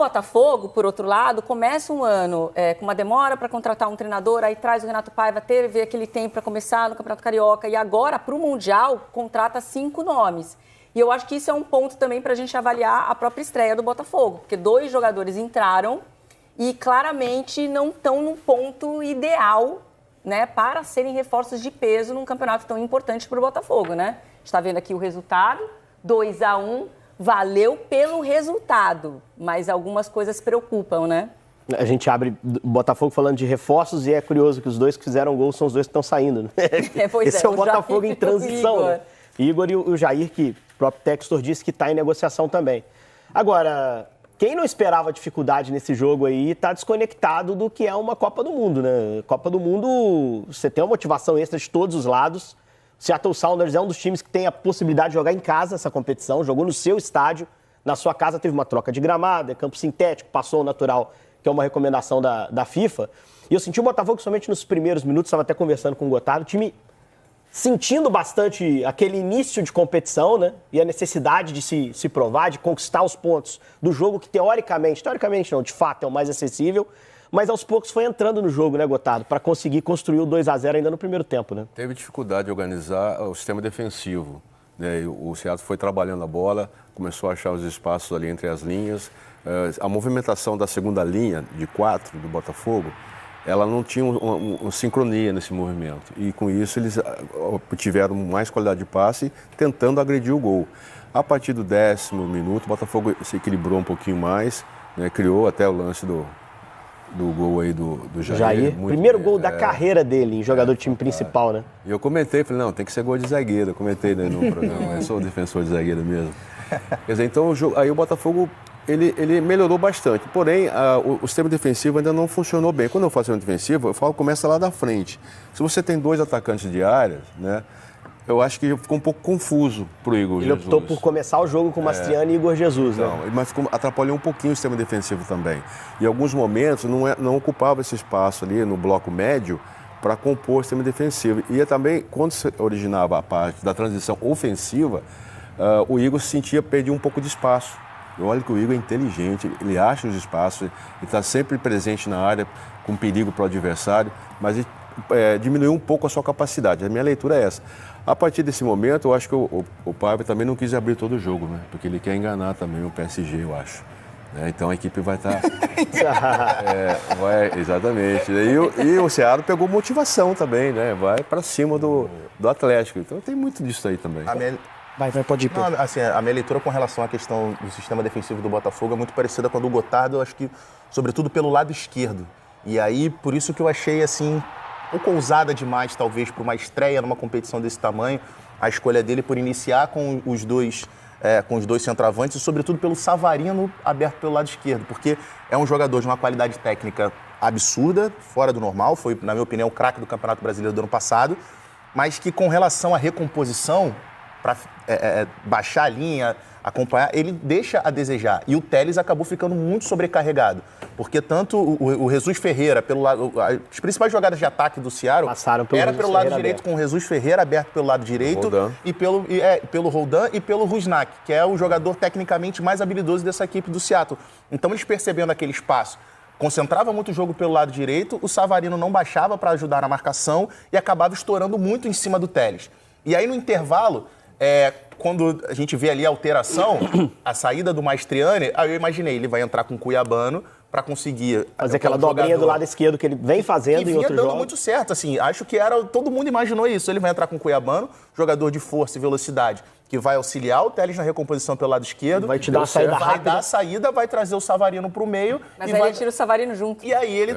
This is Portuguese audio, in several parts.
Botafogo, por outro lado, começa um ano com uma demora para contratar um treinador, aí traz o Renato Paiva, teve aquele tempo para começar no Campeonato Carioca, e agora, para o Mundial, contrata 5 nomes. E eu acho que isso é um ponto também para a gente avaliar a própria estreia do Botafogo, porque 2 jogadores entraram e claramente não estão no ponto ideal, né, para serem reforços de peso num campeonato tão importante para o Botafogo, né? A gente está vendo aqui o resultado, 2-1, valeu pelo resultado, mas algumas coisas preocupam, né? A gente abre o Botafogo falando de reforços e é curioso que os 2 que fizeram gol são os 2 que estão saindo, né? Esse é o Botafogo Jair, em transição, né? Igor e o Jair, que o próprio Textor disse que está em negociação também. Agora, quem não esperava dificuldade nesse jogo aí está desconectado do que é uma Copa do Mundo, né? Copa do Mundo, você tem uma motivação extra de todos os lados. O Seattle Sounders é um dos times que tem a possibilidade de jogar em casa essa competição, jogou no seu estádio, na sua casa teve uma troca de gramado, é campo sintético, passou o natural, que é uma recomendação da FIFA. E eu senti o Botafogo somente nos primeiros minutos, estava até conversando com o Gotardo, o time sentindo bastante aquele início de competição, né? E a necessidade de se provar, de conquistar os pontos do jogo que teoricamente não, de fato é o mais acessível, mas aos poucos foi entrando no jogo, né, Gotardo, para conseguir construir o 2-0 ainda no primeiro tempo, né? Teve dificuldade de organizar o sistema defensivo, né? O Seattle foi trabalhando a bola, começou a achar os espaços ali entre as linhas. A movimentação da segunda linha, de 4 do Botafogo, ela não tinha uma sincronia nesse movimento. E com isso eles tiveram mais qualidade de passe, tentando agredir o gol. A partir do 10º minuto, o Botafogo se equilibrou um pouquinho mais, né? Criou até o lance do gol aí do Jair. Primeiro gol da carreira dele, em jogador do time principal, né? E eu comentei, falei, não, tem que ser gol de zagueiro. Eu comentei, né, no programa, eu sou defensor de zagueiro mesmo. Quer dizer, então aí o Botafogo, ele melhorou bastante. Porém, o sistema defensivo ainda não funcionou bem. Quando eu faço sistema defensivo, eu falo, começa lá da frente. Se você tem 2 atacantes de área, né, eu acho que ficou um pouco confuso pro Igor Jesus. Ele optou por começar o jogo com Mastriani e Igor Jesus, né? Não, mas atrapalhou um pouquinho o sistema defensivo também. Em alguns momentos não ocupava esse espaço ali no bloco médio para compor o sistema defensivo. E também, quando se originava a parte da transição ofensiva, o Igor se sentia perder um pouco de espaço. Olha que o Igor é inteligente, ele acha os espaços, ele está sempre presente na área, com perigo para o adversário, mas ele diminuiu um pouco a sua capacidade. A minha leitura é essa. A partir desse momento, eu acho que o Paiva também não quis abrir todo o jogo, né? Porque ele quer enganar também o PSG, eu acho. Então a equipe vai estar... exatamente. E o Seattle pegou motivação também, né? Vai para cima do Atlético. Então tem muito disso aí também. Pode ir, Pedro. Não, assim, a minha leitura com relação à questão do sistema defensivo do Botafogo é muito parecida com a do Gotardo, eu acho que, sobretudo, pelo lado esquerdo. E aí, por isso que eu achei, assim, um pouco ousada demais, talvez, para uma estreia numa competição desse tamanho, a escolha dele por iniciar com os dois centroavantes e, sobretudo, pelo Savarino aberto pelo lado esquerdo, porque é um jogador de uma qualidade técnica absurda, fora do normal, foi, na minha opinião, o craque do Campeonato Brasileiro do ano passado, mas que, com relação à recomposição, para baixar a linha, acompanhar, ele deixa a desejar. E o Telles acabou ficando muito sobrecarregado. Porque tanto o Jesus Ferreira, pelo lado, as principais jogadas de ataque do Seattle era pelo lado direito, com o Jesus Ferreira aberto pelo lado direito, e pelo Roldan e pelo Rusnak, que é o jogador tecnicamente mais habilidoso dessa equipe do Seattle. Então, eles percebendo aquele espaço, concentrava muito o jogo pelo lado direito, o Savarino não baixava para ajudar na marcação e acabava estourando muito em cima do Telles. E aí, no intervalo, quando a gente vê ali a alteração, a saída do Mastriani, aí eu imaginei, ele vai entrar com o Cuiabano para conseguir fazer aquela dobrinha do lado esquerdo que ele vem fazendo em outros jogos. E vinha dando muito certo, assim, acho que todo mundo imaginou isso. Ele vai entrar com o Cuiabano, jogador de força e velocidade, que vai auxiliar o Telles na recomposição pelo lado esquerdo. Vai te dar a saída rápida. Vai dar a saída, vai trazer o Savarino pro meio. Mas aí ele tira o Savarino junto. E aí ele...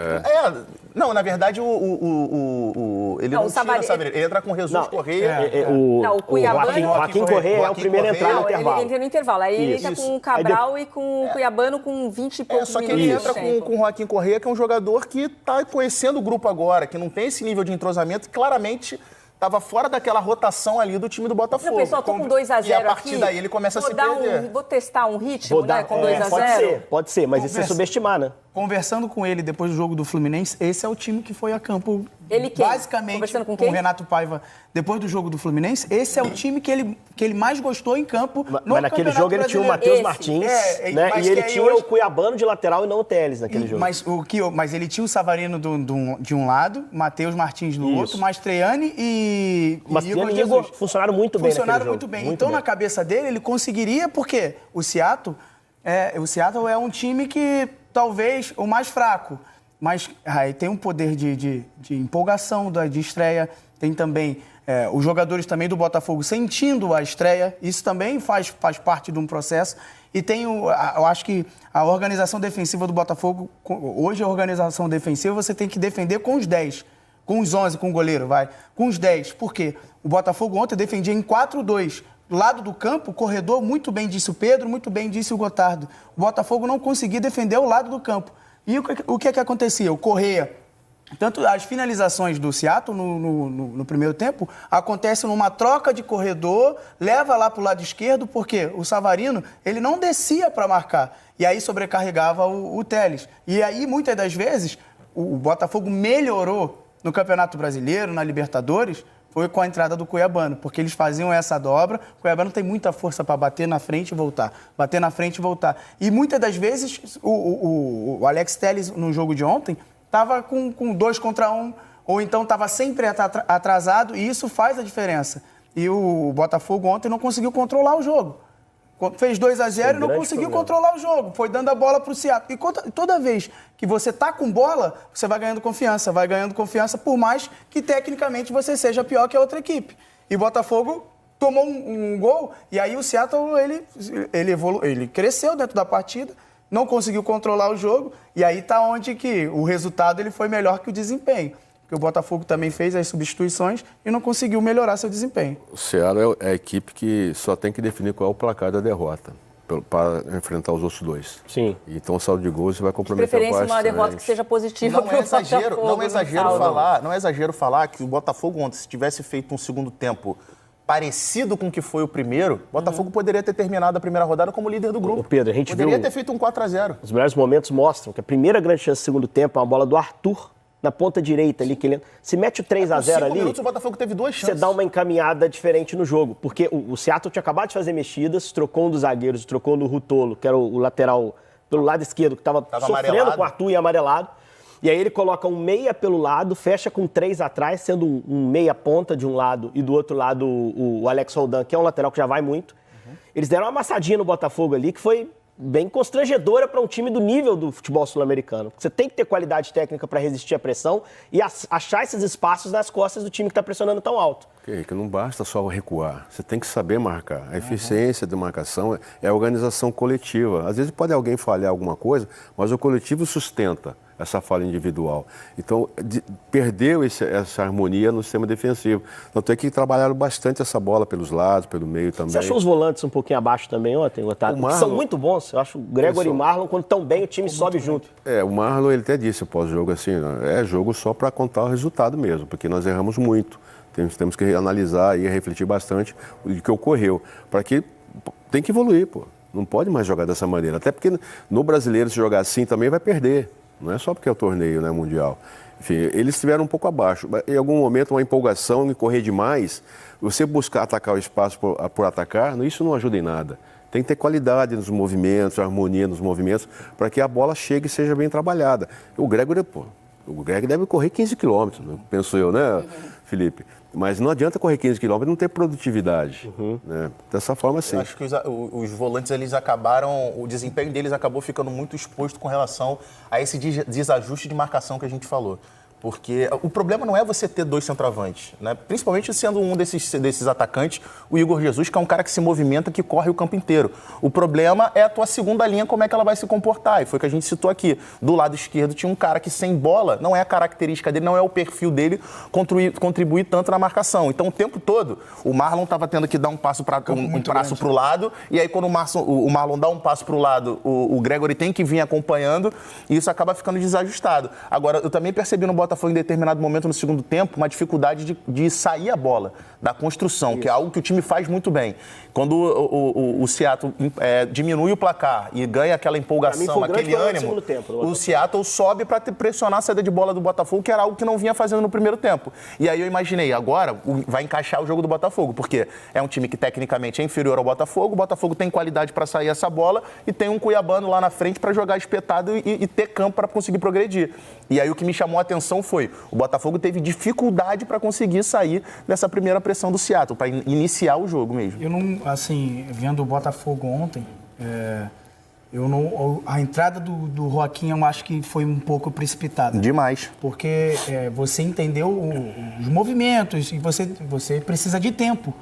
Não, na verdade, ele não tira o Savarino. Ele entra com o Jesus Correia. O Cuiabano... O Joaquim Correia é o primeiro a entrar no intervalo. Ele entra no intervalo. Aí ele entra com o Cabral e com o Cuiabano com 20 e poucos minutos. Só que ele entra com o Joaquim Correia, que é um jogador que está conhecendo o grupo agora, que não tem esse nível de entrosamento, claramente... Estava fora daquela rotação ali do time do Botafogo. O pessoal, tô com 2-0 aqui. E a partir daí ele começa a se perder. Vou testar um ritmo, né, com 2-0. Pode ser, mas isso é subestimar, né? Conversando com ele depois do jogo do Fluminense, esse é o time que foi a campo basicamente com o Renato Paiva, depois do jogo do Fluminense, esse é o time que ele mais gostou em campo. Mas naquele jogo ele tinha o Matheus Martins, né? E ele tinha o Cuiabano de lateral e não o Teles naquele jogo. Mas ele tinha o Savarino de um lado, Matheus Martins do outro, Mastroianni e Igor funcionaram muito bem naquele jogo. Muito bem. Então, na cabeça dele, ele conseguiria, porque o Seattle é um time que talvez o mais fraco, mas tem um poder de empolgação, de estreia, tem também os jogadores também do Botafogo sentindo a estreia, isso também faz parte de um processo. E tem, eu acho que a organização defensiva do Botafogo, hoje a organização defensiva você tem que defender com os 10, com os 11, com o goleiro, com os 10. Por quê? O Botafogo ontem defendia em 4-2. Do lado do campo, o corredor, muito bem disse o Pedro, muito bem disse o Gotardo. O Botafogo não conseguia defender o lado do campo. E o que acontecia? O Correia, tanto as finalizações do Seattle no primeiro tempo, acontecem numa troca de corredor, leva lá para o lado esquerdo, porque o Savarino, ele não descia para marcar. E aí sobrecarregava o Teles. E aí, muitas das vezes, o Botafogo melhorou no Campeonato Brasileiro, na Libertadores, foi com a entrada do Cuiabano, porque eles faziam essa dobra. O Cuiabano tem muita força para bater na frente e voltar. Bater na frente e voltar. E muitas das vezes, o Alex Telles, no jogo de ontem, estava com 2 contra 1, ou então estava sempre atrasado, e isso faz a diferença. E o Botafogo ontem não conseguiu controlar o jogo. Fez 2-0 e não conseguiu controlar o jogo. Foi dando a bola para o Seattle. E toda vez que você está com bola, você vai ganhando confiança, por mais que tecnicamente você seja pior que a outra equipe. E o Botafogo tomou um gol, e aí o Seattle ele cresceu dentro da partida, não conseguiu controlar o jogo, e aí está onde que o resultado ele foi melhor que o desempenho. Porque o Botafogo também fez as substituições e não conseguiu melhorar seu desempenho. O Ceará é a equipe que só tem que definir qual é o placar da derrota para enfrentar os outros dois. Sim. Então o saldo de gols você vai comprometer bastante. De preferência uma derrota que seja positiva para o Botafogo. Não é exagero falar que o Botafogo ontem, se tivesse feito um segundo tempo parecido com o que foi o primeiro, o Botafogo poderia ter terminado a primeira rodada como líder do grupo. Pedro, a gente poderia ter feito um 4-0. Os melhores momentos mostram que a primeira grande chance do segundo tempo é uma bola do Arthur na ponta direita ali, que ele se mete o 3-0 ali, minutos, o Botafogo teve 2 chances. Você dá uma encaminhada diferente no jogo, porque o Seattle tinha acabado de fazer mexidas, trocou um dos zagueiros, trocou no Rutolo, que era o lateral pelo lado esquerdo, que estava sofrendo amarelado com o Arthur e amarelado, e aí ele coloca um meia pelo lado, fecha com 3 atrás, sendo um meia ponta de um lado e do outro lado o Alex Roldan, que é um lateral que já vai muito. Eles deram uma amassadinha no Botafogo ali, que foi bem constrangedora para um time do nível do futebol sul-americano. Você tem que ter qualidade técnica para resistir à pressão e achar esses espaços nas costas do time que está pressionando tão alto. Que não basta só recuar, você tem que saber marcar. A eficiência de marcação é a organização coletiva. Às vezes pode alguém falhar alguma coisa, mas o coletivo sustenta essa falha individual. Então, perdeu essa harmonia no sistema defensivo. Então, tem que trabalhar bastante essa bola pelos lados, pelo meio também. Você achou os volantes um pouquinho abaixo também ontem, Otávio? Marlon, são muito bons. Eu acho o Gregor e Marlon, quando estão bem, o time sobe junto. O Marlon, ele até disse pós-jogo assim, é jogo só para contar o resultado mesmo, porque nós erramos muito. Temos que analisar e refletir bastante o que ocorreu. Para que tem que evoluir, pô. Não pode mais jogar dessa maneira. Até porque no brasileiro, se jogar assim, também vai perder. Não é só porque é o torneio, né, mundial. Enfim, eles estiveram um pouco abaixo. Em algum momento, uma empolgação em correr demais, você buscar atacar o espaço por atacar, isso não ajuda em nada. Tem que ter qualidade nos movimentos, harmonia nos movimentos, para que a bola chegue e seja bem trabalhada. O Greg deve correr 15 quilômetros, penso eu, né, Felipe? Mas não adianta correr 15 quilômetros e não ter produtividade. Né? Dessa forma, sim. Eu acho que os volantes, eles acabaram, o desempenho deles acabou ficando muito exposto com relação a esse desajuste de marcação que a gente falou. Porque o problema não é você ter 2 centroavantes, né? Principalmente sendo um desses atacantes, o Igor Jesus, que é um cara que se movimenta, que corre o campo inteiro. O problema é a tua segunda linha, como é que ela vai se comportar. E foi o que a gente citou aqui. Do lado esquerdo tinha um cara que sem bola, não é a característica dele, não é o perfil dele contribuir tanto na marcação. Então o tempo todo, o Marlon estava tendo que dar um passo para o lado, e aí quando o Marlon dá um passo para o lado, o Gregory tem que vir acompanhando, e isso acaba ficando desajustado. Agora, eu também percebi no Botafogo, em determinado momento no segundo tempo, uma dificuldade de sair a bola, da construção, isso, que é algo que o time faz muito bem. Quando o Seattle diminui o placar e ganha aquela empolgação, aquele ânimo, o Seattle sobe para pressionar a saída de bola do Botafogo, que era algo que não vinha fazendo no primeiro tempo. E aí eu imaginei, agora vai encaixar o jogo do Botafogo, porque é um time que tecnicamente é inferior ao Botafogo, o Botafogo tem qualidade para sair essa bola e tem um cuiabano lá na frente para jogar espetado e ter campo para conseguir progredir. E aí o que me chamou a atenção foi, o Botafogo teve dificuldade para conseguir sair dessa primeira pressão do Seattle, para iniciar o jogo mesmo. Eu não, assim, vendo o Botafogo ontem, a entrada do Joaquim eu acho que foi um pouco precipitada. Demais. Porque você entendeu os movimentos e você precisa de tempo.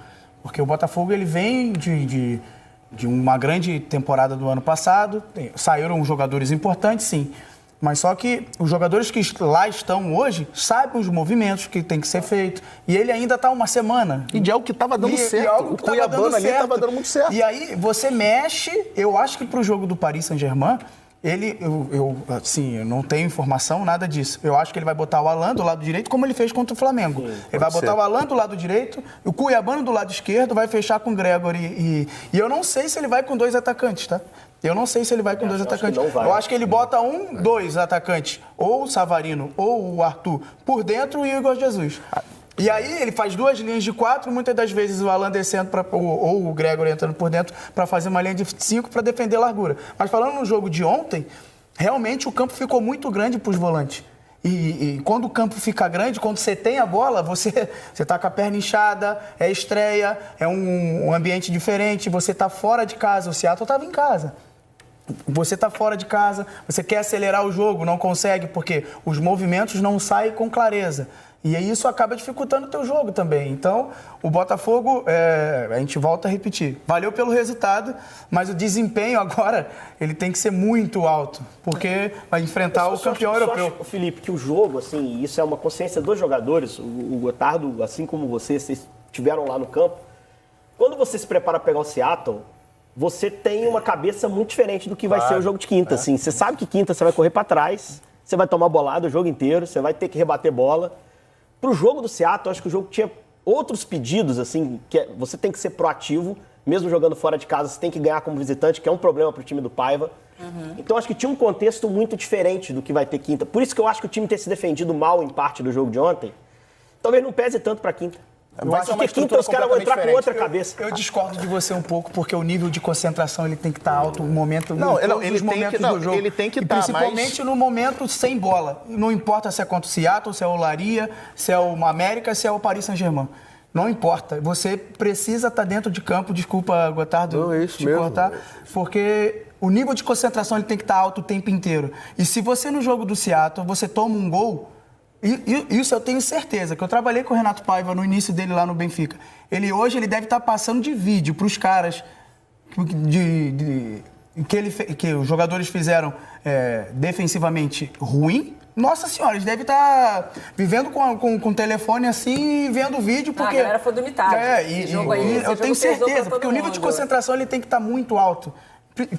Porque o Botafogo ele vem de uma grande temporada do ano passado, saíram jogadores importantes, sim. Mas só que os jogadores que lá estão hoje sabem os movimentos que tem que ser feito. E ele ainda está uma semana. E de algo que estava dando certo. O Cuiabano ali estava dando muito certo. E aí você mexe, eu acho que para o jogo do Paris Saint-Germain, eu não tenho informação, nada disso. Eu acho que ele vai botar o Alan do lado direito, como ele fez contra o Flamengo. Sim, ele vai botar o Alan do lado direito, o Cuiabano do lado esquerdo, vai fechar com o Gregory. E eu não sei se ele vai com 2 atacantes, tá? Eu não sei se ele vai com 2 atacantes. Eu acho que ele bota 2 atacantes, ou o Savarino ou o Arthur, por dentro e o Igor Jesus. E aí ele faz 2 linhas de 4, muitas das vezes o Alan descendo, ou o Gregory entrando por dentro para fazer uma linha de 5 para defender a largura. Mas falando no jogo de ontem, realmente o campo ficou muito grande para os volantes. E quando o campo fica grande, quando você tem a bola, você tá com a perna inchada, é estreia, é um ambiente diferente, você tá fora de casa, o Seattle estava em casa. Você está fora de casa, você quer acelerar o jogo, não consegue, porque os movimentos não saem com clareza. E aí isso acaba dificultando o teu jogo também. Então, o Botafogo, a gente volta a repetir, valeu pelo resultado, mas o desempenho agora, ele tem que ser muito alto, porque vai enfrentar o campeão europeu. Acho, Felipe, que o jogo, assim, isso é uma consciência dos jogadores, o Gotardo, assim como vocês estiveram lá no campo, quando você se prepara para pegar o Seattle, você tem uma cabeça muito diferente do que vai ser o jogo de quinta, assim. Você sabe que quinta você vai correr para trás, você vai tomar bolada o jogo inteiro, você vai ter que rebater bola. Pro jogo do Seattle, acho que o jogo tinha outros pedidos, assim, você tem que ser proativo, mesmo jogando fora de casa, você tem que ganhar como visitante, que é um problema pro time do Paiva. Uhum. Então, acho que tinha um contexto muito diferente do que vai ter quinta. Por isso que eu acho que o time ter se defendido mal em parte do jogo de ontem, talvez não pese tanto pra quinta. Eu acho que quinta os caras vão entrar com outra cabeça. Eu discordo de você um pouco, porque o nível de concentração ele tem que estar alto no momento, do jogo. Ele tem que estar, principalmente no momento sem bola. Não importa se é contra o Seattle, se é o Olaria, se é o América, se é o Paris Saint-Germain. Não importa. Você precisa estar dentro de campo. Desculpa, Gotardo, te cortar. Porque o nível de concentração ele tem que estar alto o tempo inteiro. E se você no jogo do Seattle, você toma um gol... Isso eu tenho certeza, que eu trabalhei com o Renato Paiva no início dele lá no Benfica. Hoje ele deve estar passando de vídeo para os caras que os jogadores fizeram defensivamente ruim. Nossa senhora, eles devem estar vivendo com o telefone assim e vendo o vídeo. Porque a galera foi do unitário. Eu tenho certeza, porque o nível de concentração ele tem que estar muito alto,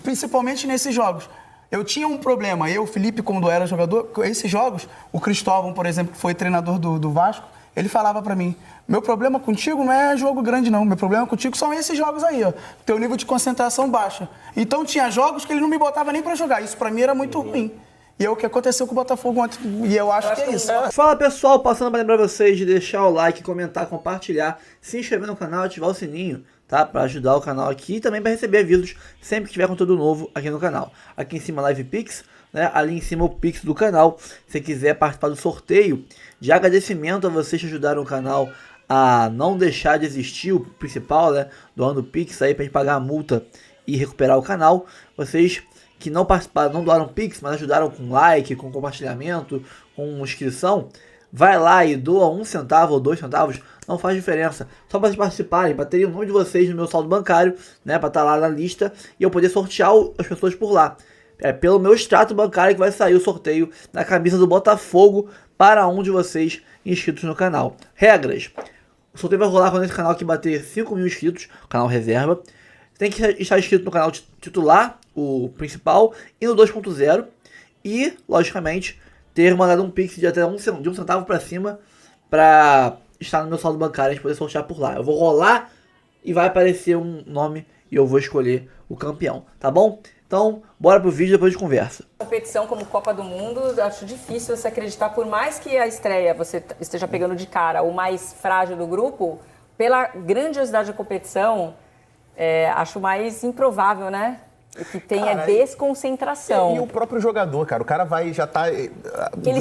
principalmente nesses jogos. Eu tinha um problema, o Felipe, quando era jogador, esses jogos, o Cristóvão, por exemplo, que foi treinador do Vasco, ele falava pra mim, meu problema contigo não é jogo grande não, meu problema contigo são esses jogos aí, ó, teu nível de concentração baixa. Então tinha jogos que ele não me botava nem pra jogar, isso pra mim era muito ruim. E é o que aconteceu com o Botafogo ontem, e eu acho que é isso. Fala pessoal, passando pra lembrar vocês de deixar o like, comentar, compartilhar, se inscrever no canal e ativar o sininho, tá? Para ajudar o canal aqui e também para receber avisos sempre que tiver conteúdo novo aqui no canal. Aqui em cima Live Pix, né? Ali em cima o Pix do canal. Se quiser participar do sorteio, de agradecimento a vocês que ajudaram o canal a não deixar de existir, o principal, né? Doando Pix aí pra gente pagar a multa e recuperar o canal. Vocês que não participaram, não doaram Pix, mas ajudaram com like, com compartilhamento, com inscrição, vai lá e doa 1 centavo ou 2 centavos, não faz diferença. Só para vocês participarem, para terem o nome de vocês no meu saldo bancário, né, para estar lá na lista e eu poder sortear as pessoas por lá. É pelo meu extrato bancário que vai sair o sorteio da camisa do Botafogo para um de vocês inscritos no canal. Regras: o sorteio vai rolar quando esse canal aqui bater 5 mil inscritos, o canal reserva. Tem que estar inscrito no canal titular, o principal, e no 2.0. E, logicamente, ter mandado um Pix de até de um centavo pra cima pra estar no meu saldo bancário e a gente poder sortear por lá. Eu vou rolar e vai aparecer um nome e eu vou escolher o campeão, tá bom? Então, bora pro vídeo e depois a gente conversa. Competição como Copa do Mundo, acho difícil você acreditar, por mais que a estreia você esteja pegando de cara o mais frágil do grupo, pela grandiosidade da competição, acho mais improvável, né? O que tem é desconcentração. E o próprio jogador, cara. O cara já tá... Ele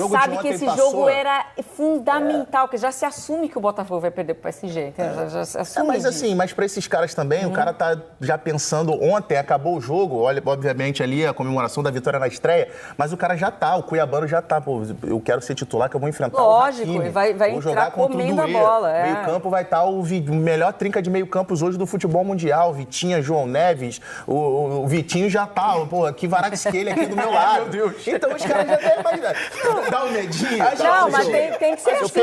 sabe que esse jogo era fundamental, que já se assume que o Botafogo vai perder pro PSG. Já se assume mas assim, mas pra esses caras também, o cara tá já pensando... Ontem acabou o jogo, olha, obviamente ali a comemoração da vitória na estreia, mas o cara já tá, o Cuiabano já tá. Pô, eu quero ser titular, que eu vou enfrentar o Hakimi. Lógico, vai entrar comendo a bola. Meio campo vai estar o melhor trinca de meio campos hoje do futebol mundial. Vitinha, João Neves, o Vitinho já tá, pô, que Varaxquele aqui do meu lado. Meu Deus. Então os caras já devem imaginar. Dá um medinho. Não, mas tem que ser assim.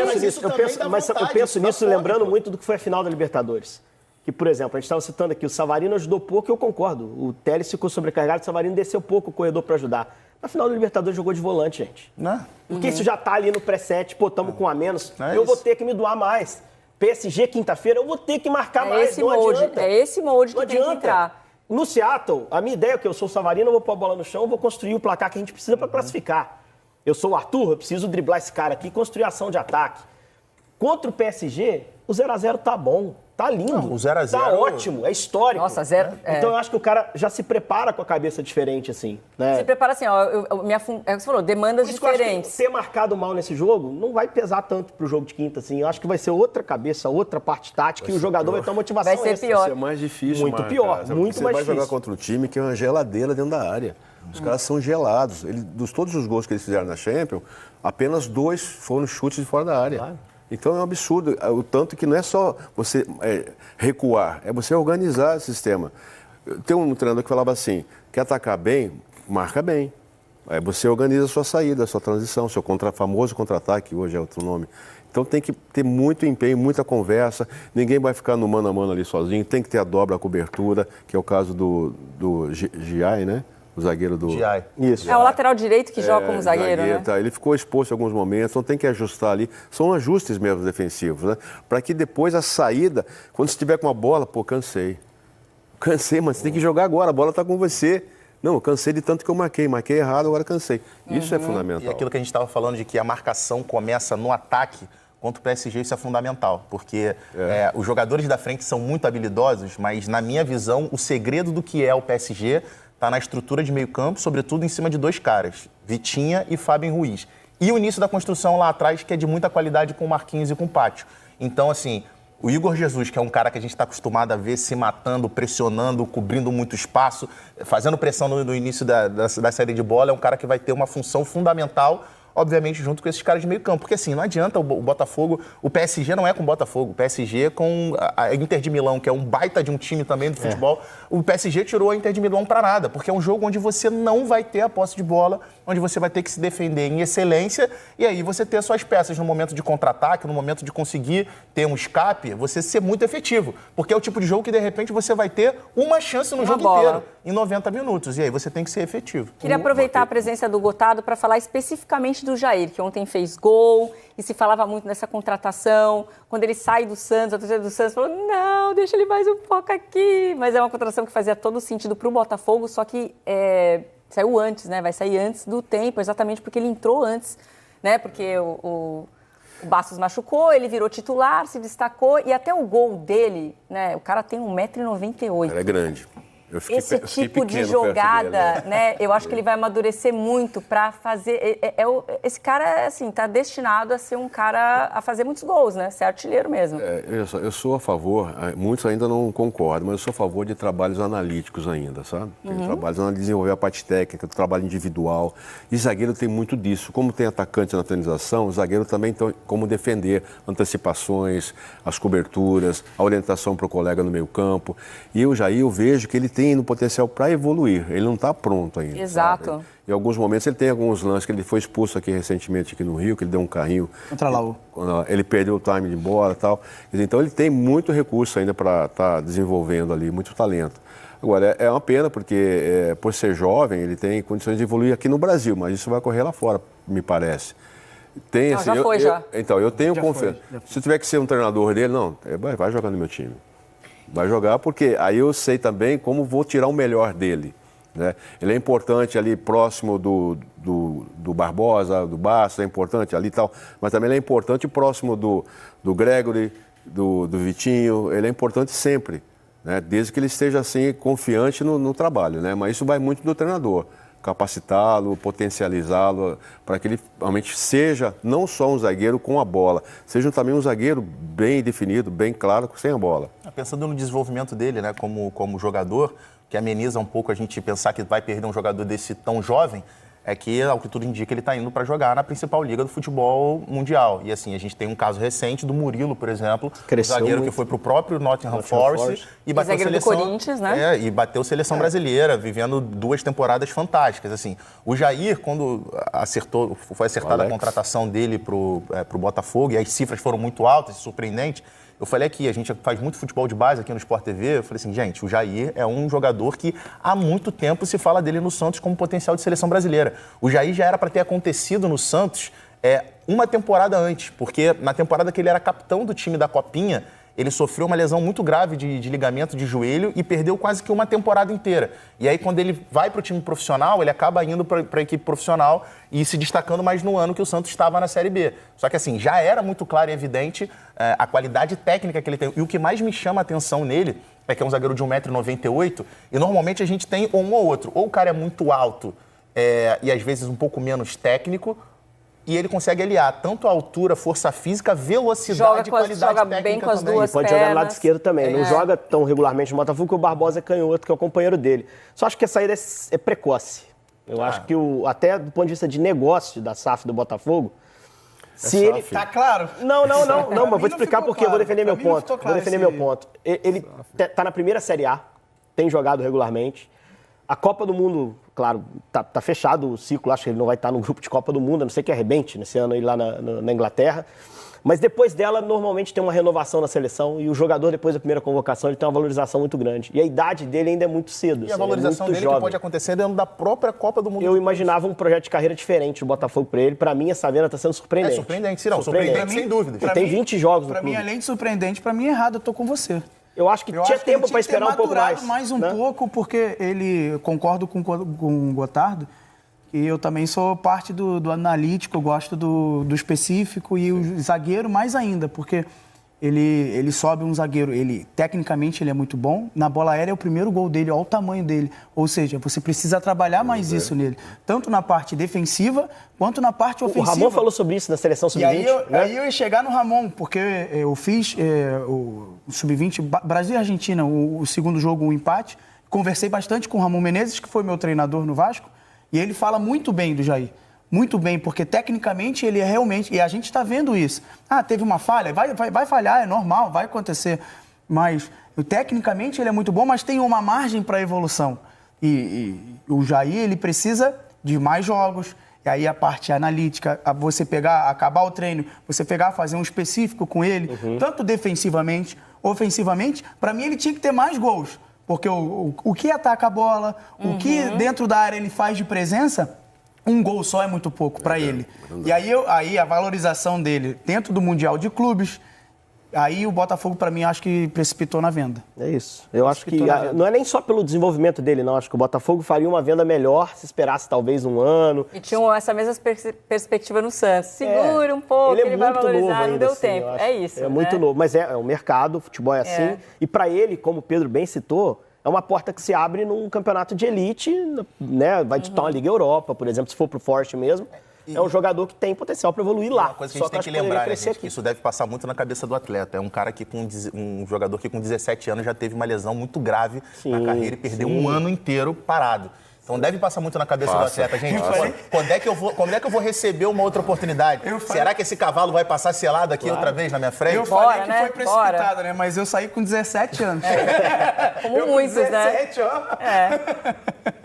Eu penso nisso lembrando muito do que foi a final da Libertadores. Que, por exemplo, a gente estava citando aqui, o Savarino ajudou pouco e eu concordo. O Telles ficou sobrecarregado, o Savarino desceu pouco o corredor para ajudar. Na final da Libertadores jogou de volante, gente. Não. Porque isso já tá ali no pré-7, pô, tamo com um a menos. Eu vou ter que me doar mais. PSG, quinta-feira, eu vou ter que marcar mais. É esse molde que tem que entrar. No Seattle, a minha ideia é que eu sou o Savarino, eu vou pôr a bola no chão, eu vou construir o placar que a gente precisa para classificar. Eu sou o Arthur, eu preciso driblar esse cara aqui e construir ação de ataque. Contra o PSG, o 0x0 tá bom, tá lindo. Não, o 0x0... Tá ótimo, é histórico. Nossa, zero... Então eu acho que o cara já se prepara com a cabeça diferente, assim. Né? Se prepara assim, ó, é o que você falou, demandas diferentes. Ter marcado mal nesse jogo não vai pesar tanto pro jogo de quinta, assim. Eu acho que vai ser outra cabeça, outra parte tática e o jogador vai ter uma motivação extra. Vai ser pior. Vai ser mais difícil, muito pior, muito mais difícil. Você vai jogar contra um time que é uma geladeira dentro da área. Os caras são gelados. Todos os gols que eles fizeram na Champions, apenas 2 foram chutes de fora da área. Claro. Então é um absurdo, o tanto que não é só você recuar, é você organizar o sistema. Tem um treinador que falava assim, quer atacar bem, marca bem. Aí você organiza a sua saída, a sua transição, seu famoso contra-ataque, hoje é outro nome. Então tem que ter muito empenho, muita conversa, ninguém vai ficar no mano a mano ali sozinho, tem que ter a dobra, a cobertura, que é o caso do Giai, né? O zagueiro do... Giai. Isso. É o lateral direito que joga como zagueiro, né? Tá. Ele ficou exposto em alguns momentos, então tem que ajustar ali. São ajustes mesmo defensivos, né? Para que depois a saída, quando você estiver com a bola, pô, cansei. Cansei, mas você tem que jogar agora, a bola está com você. Não, eu cansei de tanto que eu marquei errado, agora cansei. Isso é fundamental. E aquilo que a gente estava falando de que a marcação começa no ataque, contra o PSG isso é fundamental, porque os jogadores da frente são muito habilidosos, mas na minha visão o segredo do que é o PSG está na estrutura de meio campo, sobretudo em cima de 2 caras, Vitinha e Fábio Ruiz. E o início da construção lá atrás, que é de muita qualidade com o Marquinhos e com o Pátio. Então, assim, o Igor Jesus, que é um cara que a gente está acostumado a ver se matando, pressionando, cobrindo muito espaço, fazendo pressão no início da saída de bola, é um cara que vai ter uma função fundamental, obviamente, junto com esses caras de meio campo. Porque, assim, não adianta o Botafogo... O PSG não é com o Botafogo. O PSG é com a Inter de Milão, que é um baita de um time também do futebol. O PSG tirou a Inter de Milão para nada, porque é um jogo onde você não vai ter a posse de bola, onde você vai ter que se defender em excelência, e aí você ter as suas peças no momento de contra-ataque, no momento de conseguir ter um escape, você ser muito efetivo. Porque é o tipo de jogo que, de repente, você vai ter uma chance no jogo inteiro, em 90 minutos. E aí você tem que ser efetivo. Queria aproveitar a presença do Gotardo para falar especificamente do Jair, que ontem fez gol e se falava muito nessa contratação. Quando ele sai do Santos, a torcida do Santos falou, não, deixa ele mais um pouco aqui. Mas é uma contratação que fazia todo sentido para o Botafogo, só que saiu antes, né? Vai sair antes do tempo, exatamente porque ele entrou antes, né? Porque o Bastos machucou, ele virou titular, se destacou e até o gol dele, né? O cara tem 1,98 m. Ele é grande. Esse tipo de jogada, né? Eu acho que ele vai amadurecer muito para fazer... Esse cara, assim, está destinado a ser um cara a fazer muitos gols, né? Ser artilheiro mesmo. Eu sou a favor, muitos ainda não concordam, mas eu sou a favor de trabalhos analíticos ainda, sabe? Trabalhos de desenvolver a parte técnica, do trabalho individual. E zagueiro tem muito disso. Como tem atacante na finalização, o zagueiro também tem como defender antecipações, as coberturas, a orientação para o colega no meio campo. E o Jair, eu vejo que ele tem no potencial para evoluir, ele não está pronto ainda. Exato. Sabe? Em alguns momentos ele tem alguns lances que ele foi expulso aqui recentemente aqui no Rio, que ele deu um carrinho. Contra Laú. Ele perdeu o time de bola e tal. Então ele tem muito recurso ainda para estar desenvolvendo ali, muito talento. Agora, é uma pena, porque por ser jovem, ele tem condições de evoluir aqui no Brasil, mas isso vai ocorrer lá fora, me parece. Tem, assim, já foi, já. Então, eu tenho confiança. Se eu tiver que ser um treinador dele, não, vai jogar no meu time. Vai jogar, porque aí eu sei também como vou tirar o melhor dele. Né? Ele é importante ali próximo do Barbosa, do Bastos, é importante ali e tal, mas também ele é importante próximo do Gregory, do Vitinho, ele é importante sempre, né? Desde que ele esteja assim confiante no trabalho, né? Mas isso vai muito do treinador, capacitá-lo, potencializá-lo, para que ele realmente seja não só um zagueiro com a bola, seja também um zagueiro bem definido, bem claro, sem a bola. Pensando no desenvolvimento dele, né, como jogador, que ameniza um pouco a gente pensar que vai perder um jogador desse tão jovem, é que, ao que tudo indica, ele está indo para jogar na principal liga do futebol mundial. E assim, a gente tem um caso recente do Murilo, por exemplo, um zagueiro muito. Que foi para o próprio Nottingham Forest e bateu seleção, do Corinthians, né? E bateu seleção brasileira, vivendo 2 temporadas fantásticas. Assim, o Jair, quando foi acertada a contratação dele para o Botafogo, e as cifras foram muito altas, surpreendentes. Eu falei aqui, a gente faz muito futebol de base aqui no Sport TV, eu falei assim, gente, o Jair é um jogador que há muito tempo se fala dele no Santos como potencial de seleção brasileira. O Jair já era para ter acontecido no Santos uma temporada antes, porque na temporada que ele era capitão do time da Copinha, ele sofreu uma lesão muito grave de ligamento de joelho e perdeu quase que uma temporada inteira. E aí, quando ele vai para o time profissional, ele acaba indo para a equipe profissional e se destacando mais no ano que o Santos estava na Série B. Só que, assim, já era muito claro e evidente a qualidade técnica que ele tem. E o que mais me chama a atenção nele é que é um zagueiro de 1,98 m e normalmente a gente tem um ou outro. Ou o cara é muito alto e, às vezes, um pouco menos técnico, e ele consegue aliar tanto a altura, força física, velocidade e qualidade técnica bem com as também. duas pode jogar no lado esquerdo também. Não joga tão regularmente no Botafogo, que o Barbosa é canhoto, que é o companheiro dele. Só acho que a saída é precoce. Eu acho que, até do ponto de vista de negócio da SAF do Botafogo, se ele... Tá claro? Não, mas vou te explicar porque eu vou defender meu ponto. Vou defender meu ponto. Ele tá na primeira Série A, tem jogado regularmente. A Copa do Mundo, claro, tá fechado o ciclo, acho que ele não vai estar no grupo de Copa do Mundo, a não ser que arrebente nesse ano aí lá na Inglaterra. Mas depois dela, normalmente tem uma renovação na seleção e o jogador, depois da primeira convocação, ele tem uma valorização muito grande. E a idade dele ainda é muito cedo. E a valorização dele que pode acontecer dentro da própria Copa do Mundo. Eu imaginava um projeto de carreira diferente do Botafogo para ele. Para mim, essa venda está sendo surpreendente. É surpreendente, Cirão. Surpreendente, sem dúvida. Ele tem 20 jogos no clube. Para mim, além de surpreendente, para mim é errado, eu tô com você. Eu acho que tinha tempo para esperar um pouco mais um pouco, porque ele, concordo com o Gotardo, e eu também sou parte do analítico, eu gosto do específico, e o zagueiro mais ainda, porque ele sobe um zagueiro, tecnicamente ele é muito bom, na bola aérea é o primeiro gol dele, olha o tamanho dele, ou seja, você precisa trabalhar mais isso nele, tanto na parte defensiva, quanto na parte ofensiva. O Ramon falou sobre isso na seleção sub-20. Aí eu ia chegar no Ramon, porque eu fiz o sub-20, Brasil e Argentina, o segundo jogo, um empate, conversei bastante com o Ramon Menezes, que foi meu treinador no Vasco, e ele fala muito bem do Jair. Muito bem, porque tecnicamente ele é realmente... E a gente está vendo isso. Teve uma falha? Vai falhar, é normal, vai acontecer. Mas tecnicamente ele é muito bom, mas tem uma margem para evolução. E o Jair, ele precisa de mais jogos. E aí a parte analítica, você acabar o treino, você fazer um específico com ele, tanto defensivamente, ofensivamente. Para mim, ele tinha que ter mais gols. Porque o que ataca a bola, o que dentro da área ele faz de presença... Um gol só é muito pouco para ele. E aí a valorização dele dentro do Mundial de Clubes, aí o Botafogo, para mim, acho que precipitou na venda. É isso. Eu acho que não é nem só pelo desenvolvimento dele, não. Acho que o Botafogo faria uma venda melhor se esperasse talvez um ano. E tinha essa mesma perspectiva no Santos. Segura um pouco, ele vai valorizar, não deu tempo. É isso, muito novo, mas é o mercado, o futebol é assim. E para ele, como o Pedro bem citou, é uma porta que se abre num campeonato de elite, né? Vai disputar uma Liga Europa, por exemplo, se for pro Forte mesmo. É um jogador que tem potencial para evoluir lá. Uma coisa que a gente tem que lembrar, né, gente, que isso deve passar muito na cabeça do atleta. É um cara que um jogador que com 17 anos já teve uma lesão muito grave na carreira e perdeu um ano inteiro parado. Então deve passar muito na cabeça do atleta, gente. Quando é que eu vou receber uma outra oportunidade? Será que esse cavalo vai passar selado aqui outra vez na minha frente? Eu falei que foi precipitado, né? Mas eu saí com 17 anos. Como muitos, 17, né?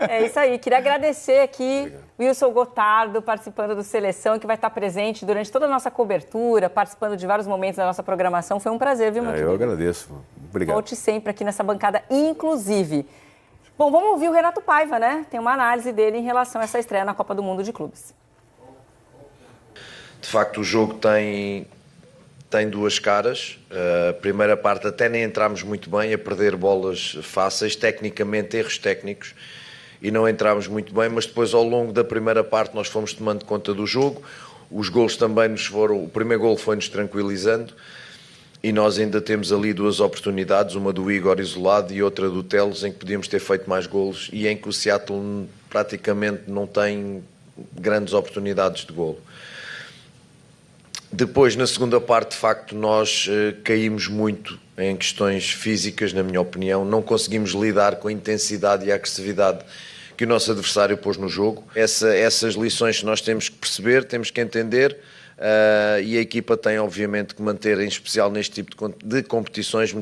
É isso aí. Queria agradecer aqui Wilson Gotardo participando do Seleção, que vai estar presente durante toda a nossa cobertura, participando de vários momentos da nossa programação. Foi um prazer, viu, meu querido? Eu agradeço. Obrigado. Volte sempre aqui nessa bancada, inclusive. Bom, vamos ouvir o Renato Paiva, né? Tem uma análise dele em relação a essa estreia na Copa do Mundo de Clubes. De facto, o jogo tem duas caras. A primeira parte até nem entramos muito bem, a perder bolas fáceis, tecnicamente, erros técnicos, e não entramos muito bem, mas depois ao longo da primeira parte nós fomos tomando conta do jogo. Os golos também o primeiro golo foi-nos tranquilizando, e nós ainda temos ali duas oportunidades, uma do Igor isolado e outra do Telles, em que podíamos ter feito mais golos e em que o Seattle praticamente não tem grandes oportunidades de golo. Depois, na segunda parte, de facto, nós caímos muito em questões físicas, na minha opinião. Não conseguimos lidar com a intensidade e a agressividade que o nosso adversário pôs no jogo. Essas lições que nós temos que perceber, temos que entender, e a equipa tem, obviamente, que manter, em especial neste tipo de competições,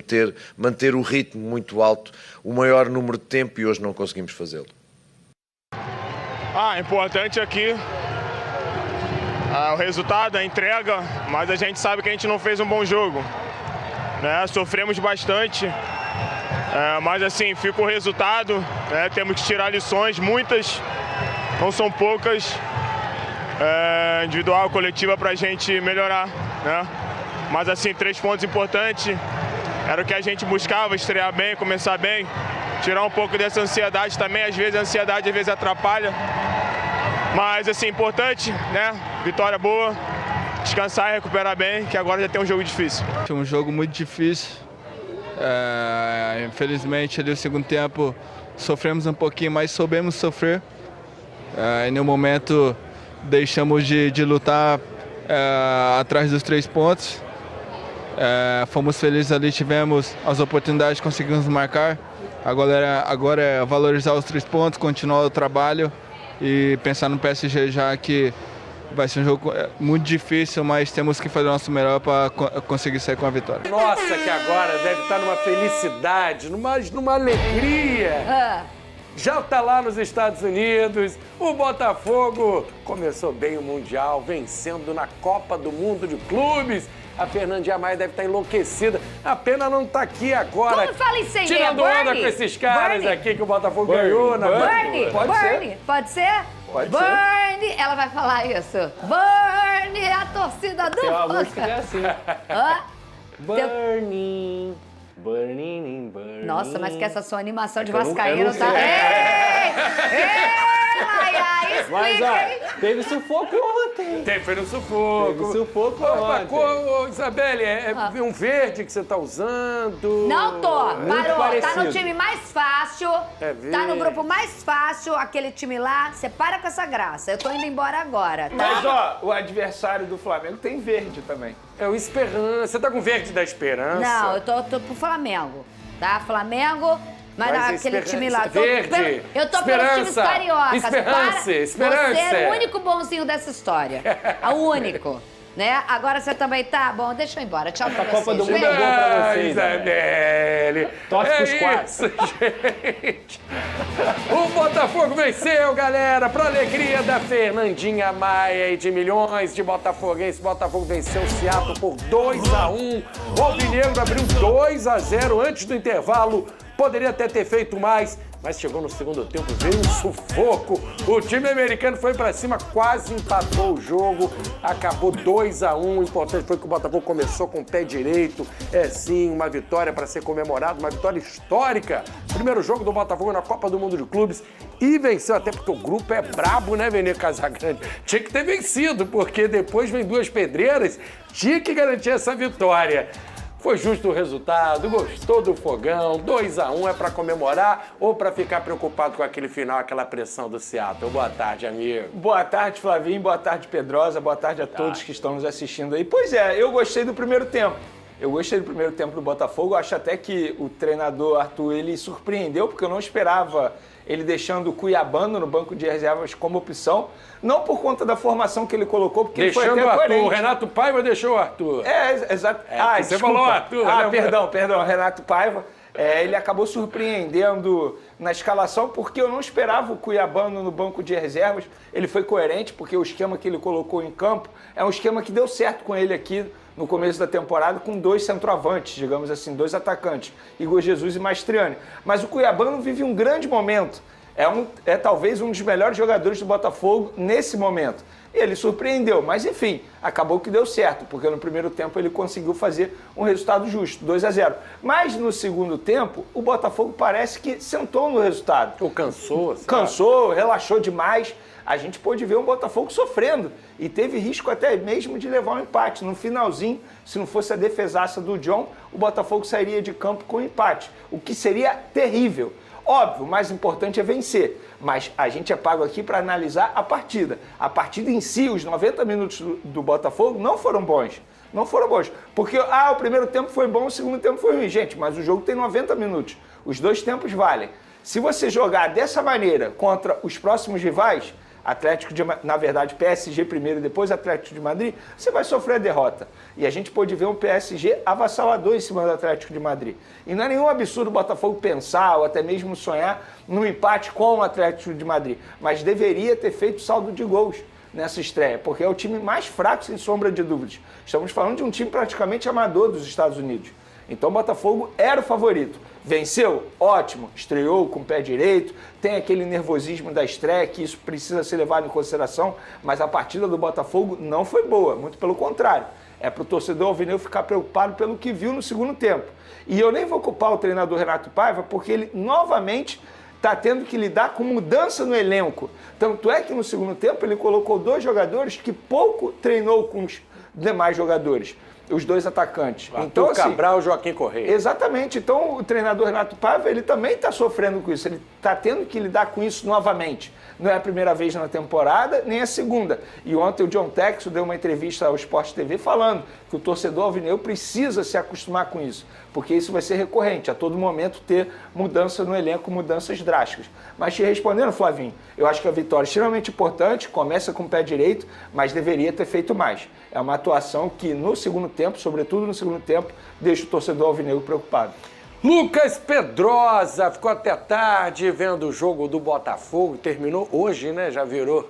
manter o ritmo muito alto, o maior número de tempo, e hoje não conseguimos fazê-lo. Importante aqui o resultado, a entrega, mas a gente sabe que a gente não fez um bom jogo, né? Sofremos bastante, mas assim, fica o resultado, né? Temos que tirar lições, muitas, não são poucas, individual, coletiva, para a gente melhorar, né? Mas assim, 3 pontos importantes, era o que a gente buscava, estrear bem, começar bem, tirar um pouco dessa ansiedade também, às vezes a ansiedade atrapalha. Mas, assim, importante, né? Vitória boa, descansar e recuperar bem, que agora já tem um jogo difícil. Foi um jogo muito difícil. Infelizmente, ali no segundo tempo, sofremos um pouquinho, mas soubemos sofrer. E no momento, deixamos de lutar atrás dos 3 pontos. Fomos felizes ali, tivemos as oportunidades, conseguimos marcar. Agora é valorizar os 3 pontos, continuar o trabalho e pensar no PSG já, que vai ser um jogo muito difícil, mas temos que fazer o nosso melhor para conseguir sair com a vitória. Nossa, que agora deve estar numa felicidade, numa alegria. Já está lá nos Estados Unidos, o Botafogo começou bem o Mundial, vencendo na Copa do Mundo de Clubes. A Fernandinha Maia deve estar enlouquecida. A pena não está aqui agora. Como fala isso aí? Tirando onda com esses caras aqui que o Botafogo ganhou. Bernie, pode ser? Pode ser? Pode Bernie, ela vai falar isso. Bernie, a torcida do... Tem uma música que é assim. Bernie. Burning. Nossa, mas que essa sua animação de vascaíno tá... Ei, Maia, explica, mas, ó, teve sufoco ontem. Foi no sufoco. Teve sufoco ontem. Isabelle, é um verde que você tá usando? Não tô. Parou. Parecido. Tá no time mais fácil. Tá no verde. grupo mais fácil, aquele time lá. Você para com essa graça. Eu tô indo embora agora, tá? Mas, ó, o adversário do Flamengo tem verde também. É o Esperança. Você tá com verde da Esperança? Não, eu tô pro Flamengo, tá? Flamengo, mas aquele time lá. Verde. Eu tô pelos times cariocas. Esperança. Você é o único bonzinho dessa história. É o único. Né? Agora você também tá? Bom, deixa eu ir embora. Tchau pra vocês. A Copa do Mundo é boa pra vocês, Isabelle. Torce pros 4. Isso, gente. O Botafogo venceu, galera, pra alegria da Fernandinha Maia e de milhões de botafoguenses. O Botafogo venceu o Seattle por 2-1. O Alvinegro abriu 2-0 antes do intervalo. Poderia até ter feito mais, mas chegou no segundo tempo, veio um sufoco. O time americano foi pra cima, quase empatou o jogo, acabou 2-1. O importante foi que o Botafogo começou com o pé direito. É sim, uma vitória para ser comemorada, uma vitória histórica. Primeiro jogo do Botafogo na Copa do Mundo de Clubes e venceu, até porque o grupo é brabo, né, Vene Casagrande? Tinha que ter vencido, porque depois vem 2 pedreiras, tinha que garantir essa vitória. Foi justo o resultado, gostou do fogão, 2-1 é para comemorar ou para ficar preocupado com aquele final, aquela pressão do Seattle? Boa tarde, amigo. Boa tarde, Flavinho. Boa tarde, Pedrosa. Boa tarde a todos que estão nos assistindo aí. Pois é, eu gostei do primeiro tempo. Eu gostei do primeiro tempo do Botafogo. Acho até que o treinador Arthur, ele surpreendeu, porque eu não esperava ele deixando o Cuiabano no banco de reservas como opção. Não por conta da formação que ele colocou, porque ele foi até coerente. O Renato Paiva deixou o Arthur. Exato. Você falou Arthur. Perdão, Renato Paiva. Ele acabou surpreendendo na escalação, porque eu não esperava o Cuiabano no banco de reservas. Ele foi coerente, porque o esquema que ele colocou em campo é um esquema que deu certo com ele aqui no começo da temporada com 2 centroavantes, digamos assim, 2 atacantes, Igor Jesus e Mastriani. Mas o Cuiabano vive um grande momento. É talvez um dos melhores jogadores do Botafogo nesse momento. Ele surpreendeu, mas enfim, acabou que deu certo, porque no primeiro tempo ele conseguiu fazer um resultado justo, 2-0. Mas no segundo tempo, o Botafogo parece que sentou no resultado. Ou cansou, sabe? Cansou, relaxou demais. A gente pôde ver um Botafogo sofrendo e teve risco até mesmo de levar um empate. No finalzinho, se não fosse a defesaça do John, o Botafogo sairia de campo com um empate, o que seria terrível. Óbvio, o mais importante é vencer, mas a gente é pago aqui para analisar a partida. A partida em si, os 90 minutos do Botafogo não foram bons. Não foram bons. Porque o primeiro tempo foi bom, o segundo tempo foi ruim. Gente, mas o jogo tem 90 minutos. Os 2 tempos valem. Se você jogar dessa maneira contra os próximos rivais, PSG primeiro e depois Atlético de Madrid, você vai sofrer a derrota. E a gente pôde ver um PSG avassalador em cima do Atlético de Madrid. E não é nenhum absurdo o Botafogo pensar ou até mesmo sonhar num empate com o Atlético de Madrid, mas deveria ter feito saldo de gols nessa estreia, porque é o time mais fraco, sem sombra de dúvidas. Estamos falando de um time praticamente amador dos Estados Unidos. Então o Botafogo era o favorito. Venceu? Ótimo. Estreou com o pé direito. Tem aquele nervosismo da estreia, que isso precisa ser levado em consideração. Mas a partida do Botafogo não foi boa. Muito pelo contrário. É para o torcedor alvinegro ficar preocupado pelo que viu no segundo tempo. E eu nem vou culpar o treinador Renato Paiva, porque ele novamente está tendo que lidar com mudança no elenco. Tanto é que no segundo tempo ele colocou 2 jogadores que pouco treinou com os demais jogadores. Os 2 atacantes. Então, Cabral e Joaquim Correia. Exatamente. Então, o treinador Renato Paiva, ele também está sofrendo com isso. Ele está tendo que lidar com isso novamente. Não é a primeira vez na temporada, nem a segunda. E ontem o John Texo deu uma entrevista ao Sport TV falando que o torcedor alvinegro precisa se acostumar com isso, porque isso vai ser recorrente, a todo momento ter mudança no elenco, mudanças drásticas. Mas te respondendo, Flavinho, eu acho que a vitória é extremamente importante, começa com o pé direito, mas deveria ter feito mais. É uma atuação que no segundo tempo, sobretudo no segundo tempo, deixa o torcedor alvinegro preocupado. Lucas Pedrosa ficou até tarde vendo o jogo do Botafogo, terminou hoje, né? Já virou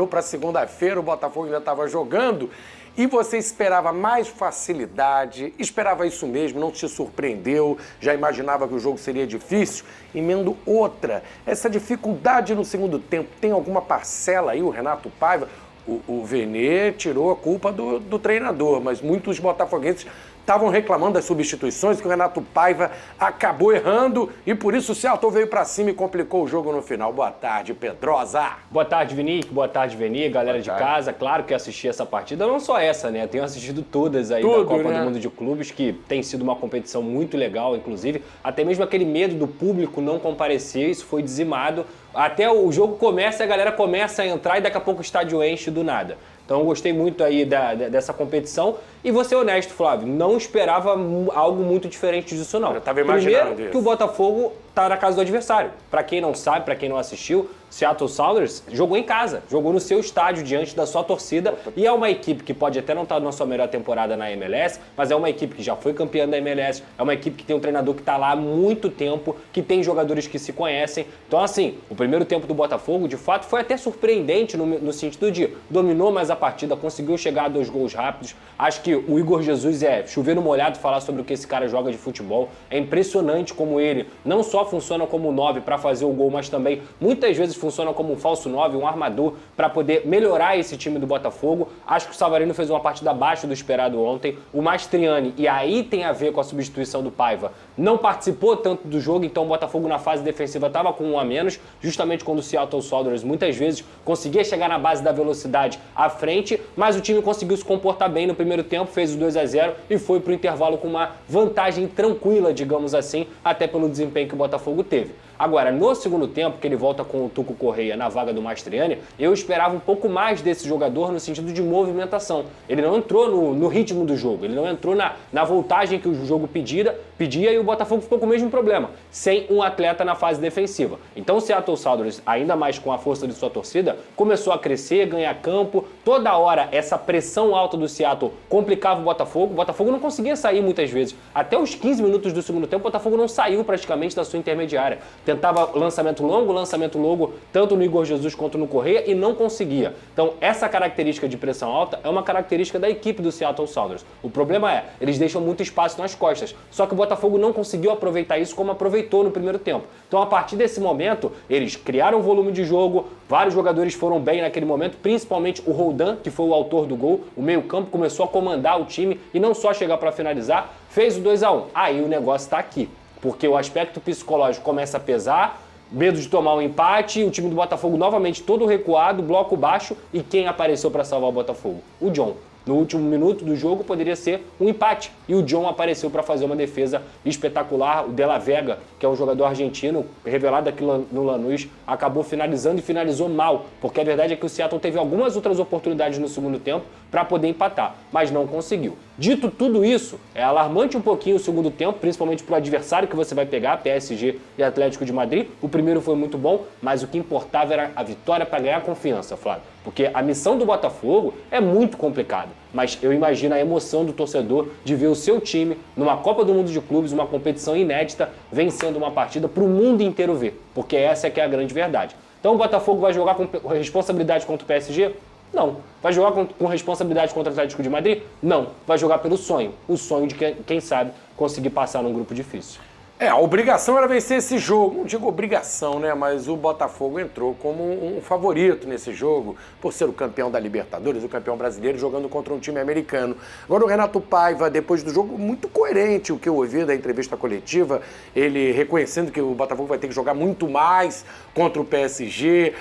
para segunda-feira, o Botafogo ainda estava jogando. E você esperava mais facilidade, esperava isso mesmo, não se surpreendeu, já imaginava que o jogo seria difícil. Emendo outra, essa dificuldade no segundo tempo, tem alguma parcela aí, o Renato Paiva? O Venê tirou a culpa do treinador, mas muitos botafoguenses estavam reclamando das substituições, que o Renato Paiva acabou errando e por isso o Seattle veio pra cima e complicou o jogo no final. Boa tarde, Pedrosa. Boa tarde, Vinic. Boa tarde, Veni, galera de casa. Claro que assisti essa partida, não só essa, né? Tenho assistido todas aí da Copa do Mundo de Clubes, que tem sido uma competição muito legal, inclusive. Até mesmo aquele medo do público não comparecer, isso foi dizimado. Até o jogo começa, a galera começa a entrar e daqui a pouco o estádio enche do nada. Então eu gostei muito aí dessa competição. E vou ser honesto, Flávio, não esperava algo muito diferente disso, não. Eu tava imaginando Primeiro, que o Botafogo tá na casa do adversário. Para quem não sabe, para quem não assistiu, Seattle Sounders jogou em casa, jogou no seu estádio diante da sua torcida e é uma equipe que pode até não estar na sua melhor temporada na MLS, mas é uma equipe que já foi campeã da MLS, é uma equipe que tem um treinador que está lá há muito tempo, que tem jogadores que se conhecem. Então, assim, o primeiro tempo do Botafogo, de fato, foi até surpreendente no sentido de dominou mais a partida, conseguiu chegar a 2 gols rápidos. Acho que o Igor Jesus é chover no molhado falar sobre o que esse cara joga de futebol. É impressionante como ele não só funciona como 9 para fazer o gol, mas também muitas vezes funciona como um falso 9, um armador para poder melhorar esse time do Botafogo. Acho que o Savarino fez uma partida abaixo do esperado ontem. O Mastriani, e aí tem a ver com a substituição do Paiva, não participou tanto do jogo, então o Botafogo na fase defensiva estava com 1 a menos, justamente quando o Seattle Sounders muitas vezes conseguia chegar na base da velocidade à frente, mas o time conseguiu se comportar bem no primeiro tempo, fez o 2-0 e foi para o intervalo com uma vantagem tranquila, digamos assim, até pelo desempenho que o Botafogo teve. Agora, no segundo tempo, que ele volta com o Tuco Correia na vaga do Mastriani, eu esperava um pouco mais desse jogador no sentido de movimentação. Ele não entrou no ritmo do jogo, ele não entrou na voltagem que o jogo pedia e o Botafogo ficou com o mesmo problema, sem um atleta na fase defensiva. Então o Seattle Sounders, ainda mais com a força de sua torcida, começou a crescer, ganhar campo. Toda hora essa pressão alta do Seattle complicava o Botafogo não conseguia sair muitas vezes. Até os 15 minutos do segundo tempo, o Botafogo não saiu praticamente da sua intermediária. tentava lançamento longo, tanto no Igor Jesus quanto no Correa, e não conseguia. Então, essa característica de pressão alta é uma característica da equipe do Seattle Sounders. O problema é, eles deixam muito espaço nas costas. Só que o Botafogo não conseguiu aproveitar isso como aproveitou no primeiro tempo. Então, a partir desse momento, eles criaram volume de jogo, vários jogadores foram bem naquele momento, principalmente o Roldan, que foi o autor do gol. O meio-campo começou a comandar o time e não só chegar para finalizar, fez o 2-1. Aí o negócio está aqui, porque o aspecto psicológico começa a pesar, medo de tomar um empate, o time do Botafogo novamente todo recuado, bloco baixo, e quem apareceu para salvar o Botafogo? O John. No último minuto do jogo poderia ser um empate, e o John apareceu para fazer uma defesa espetacular. O De La Vega, que é um jogador argentino, revelado aqui no Lanús, acabou finalizando e finalizou mal, porque a verdade é que o Seattle teve algumas outras oportunidades no segundo tempo para poder empatar, mas não conseguiu. Dito tudo isso, é alarmante um pouquinho o segundo tempo, principalmente para o adversário que você vai pegar, PSG e Atlético de Madrid. O primeiro foi muito bom, mas o que importava era a vitória para ganhar confiança, Flávio. Porque a missão do Botafogo é muito complicada, mas eu imagino a emoção do torcedor de ver o seu time numa Copa do Mundo de Clubes, uma competição inédita, vencendo uma partida para o mundo inteiro ver, porque essa é que é a grande verdade. Então o Botafogo vai jogar com responsabilidade contra o PSG? Não. Vai jogar com responsabilidade contra o Atlético de Madrid? Não. Vai jogar pelo sonho. O sonho de quem sabe conseguir passar num grupo difícil. A obrigação era vencer esse jogo. Não digo obrigação, né? Mas o Botafogo entrou como um favorito nesse jogo, por ser o campeão da Libertadores, o campeão brasileiro, jogando contra um time americano. Agora o Renato Paiva, depois do jogo, muito coerente o que eu ouvi da entrevista coletiva, ele reconhecendo que o Botafogo vai ter que jogar muito mais contra o PSG,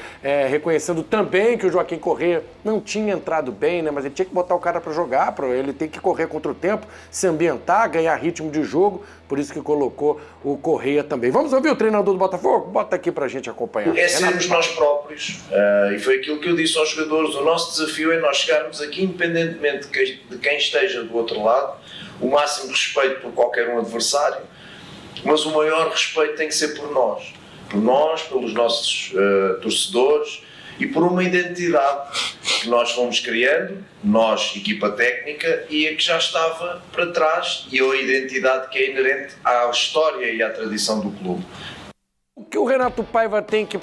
reconhecendo também que o Joaquim Correa não tinha entrado bem, né? Mas ele tinha que botar o cara para jogar, ele tem que correr contra o tempo, se ambientar, ganhar ritmo de jogo, por isso que colocou o Correa também. Vamos ouvir o treinador do Botafogo? Bota aqui pra gente acompanhar. É sermos nós próprios, e foi aquilo que eu disse aos jogadores, o nosso desafio é nós chegarmos aqui, independentemente de quem esteja do outro lado, o máximo respeito por qualquer um adversário, mas o maior respeito tem que ser por nós, pelos nossos torcedores, e por uma identidade que nós fomos criando, nós, equipa técnica, e a que já estava para trás, e a identidade que é inerente à história e à tradição do clube. O que o Renato Paiva tem que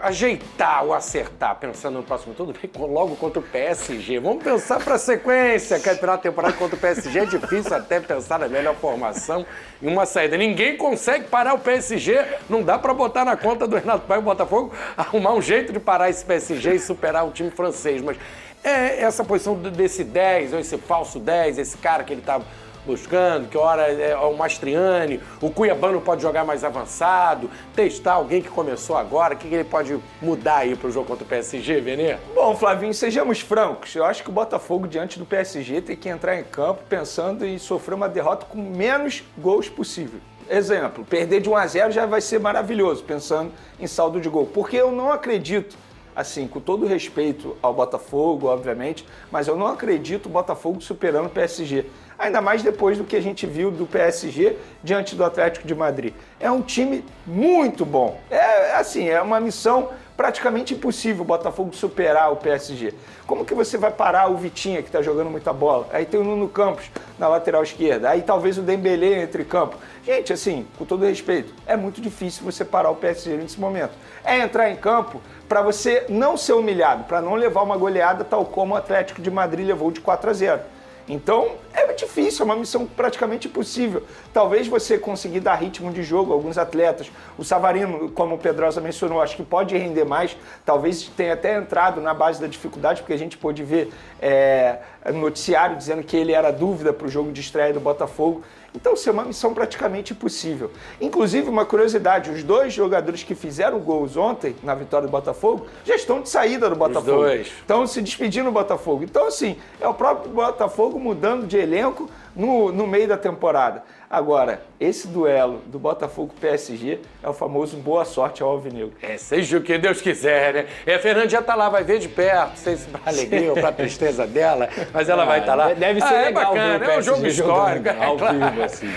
ajeitar ou acertar, pensando no próximo turno, logo contra o PSG. Vamos pensar para a sequência. Campeonato temporada contra o PSG é difícil até pensar na melhor formação e uma saída. Ninguém consegue parar o PSG. Não dá para botar na conta do Renato Paiva e Botafogo arrumar um jeito de parar esse PSG e superar o time francês. Mas essa posição desse 10, ou esse falso 10, esse cara que ele está buscando, que hora é o Mastriani, o Cuiabano pode jogar mais avançado, testar alguém que começou agora, o que ele pode mudar aí pro jogo contra o PSG, Venê? Bom, Flavinho, sejamos francos, eu acho que o Botafogo diante do PSG tem que entrar em campo pensando em sofrer uma derrota com menos gols possível. Exemplo, perder de 1-0 já vai ser maravilhoso, pensando em saldo de gol, porque eu não acredito, assim, com todo respeito ao Botafogo, obviamente, mas eu não acredito o Botafogo superando o PSG. Ainda mais depois do que a gente viu do PSG diante do Atlético de Madrid. É um time muito bom. É uma missão praticamente impossível o Botafogo superar o PSG. Como que você vai parar o Vitinha, que está jogando muita bola? Aí tem o Nuno Campos na lateral esquerda. Aí talvez o Dembélé entre campo. Gente, assim, com todo respeito, é muito difícil você parar o PSG nesse momento. É entrar em campo para você não ser humilhado, para não levar uma goleada tal como o Atlético de Madrid levou de 4-0. Então, é difícil, é uma missão praticamente impossível. Talvez você conseguir dar ritmo de jogo a alguns atletas. O Savarino, como o Pedrosa mencionou, acho que pode render mais. Talvez tenha até entrado na base da dificuldade, porque a gente pôde ver noticiário dizendo que ele era dúvida para o jogo de estreia do Botafogo. Então, isso é uma missão praticamente impossível. Inclusive, uma curiosidade, os dois jogadores que fizeram gols ontem, na vitória do Botafogo, já estão de saída do Botafogo. Os dois. Estão se despedindo do Botafogo. Então, assim, é o próprio Botafogo mudando de elenco no meio da temporada. Agora, esse duelo do Botafogo-PSG é o famoso boa sorte ao Alvinegro. Seja o que Deus quiser, né? A Fernanda já tá lá, vai ver de perto, não sei se pra alegria ou pra tristeza dela, mas ela vai estar lá. Deve ser legal, bacana, é um jogo histórico. Ao vivo, assim.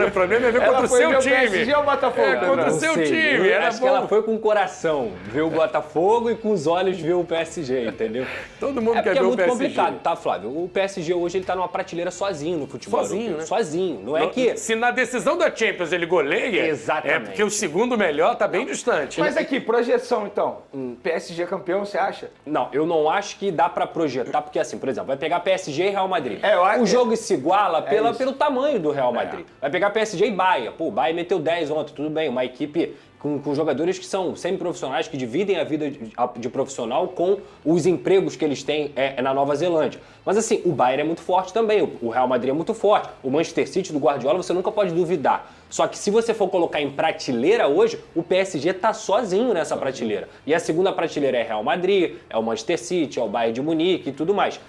O problema é ver contra o seu time. PSG ou Botafogo? Contra o seu time. Eu acho que ela foi com o coração ver o Botafogo e com os olhos ver o PSG, entendeu? Todo mundo quer ver o PSG. É muito complicado, tá, Flávio? O PSG hoje ele tá numa prateleira sozinho no futebol. Sozinho, né? Sozinho. Não é que se na decisão da Champions ele goleia, Exatamente. É porque o segundo melhor tá bem distante. Mas aqui, projeção então. PSG campeão, você acha? Não, eu não acho que dá pra projetar, porque assim, por exemplo, vai pegar PSG e Real Madrid. O jogo se iguala pelo tamanho do Real Madrid. Vai pegar PSG e Bahia. Pô, o Bahia meteu 10 ontem, tudo bem, uma equipe com jogadores que são semi-profissionais, que dividem a vida de profissional com os empregos que eles têm na Nova Zelândia. Mas assim, o Bayern é muito forte também, o Real Madrid é muito forte, o Manchester City do Guardiola você nunca pode duvidar. Só que se você for colocar em prateleira hoje, o PSG tá sozinho nessa prateleira. E a segunda prateleira é Real Madrid, é o Manchester City, é o Bayern de Munique e tudo mais.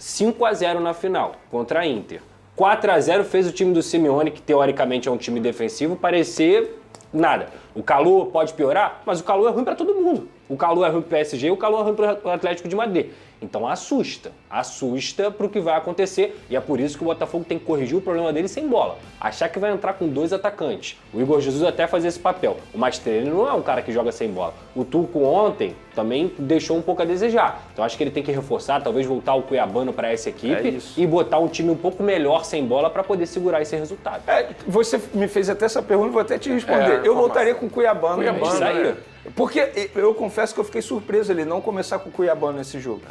5-0 na final contra a Inter. 4-0 fez o time do Simeone, que teoricamente é um time defensivo, parecer nada. O Calu pode piorar, mas o Calu é ruim para todo mundo. O Calu é ruim pro PSG e o Calu é ruim pro Atlético de Madrid. Então assusta pro que vai acontecer e é por isso que o Botafogo tem que corrigir o problema dele sem bola. Achar que vai entrar com 2 atacantes. O Igor Jesus até fazia esse papel. O Mascherano não é um cara que joga sem bola. O Tuco ontem também deixou um pouco a desejar. Então acho que ele tem que reforçar, talvez voltar o Cuiabano para essa equipe e botar um time um pouco melhor sem bola para poder segurar esse resultado. Você me fez até essa pergunta, vou até te responder. Eu voltaria com o Cuiabano. Isso aí. Porque eu confesso que eu fiquei surpreso ele não começar com o Cuiabano nesse jogo.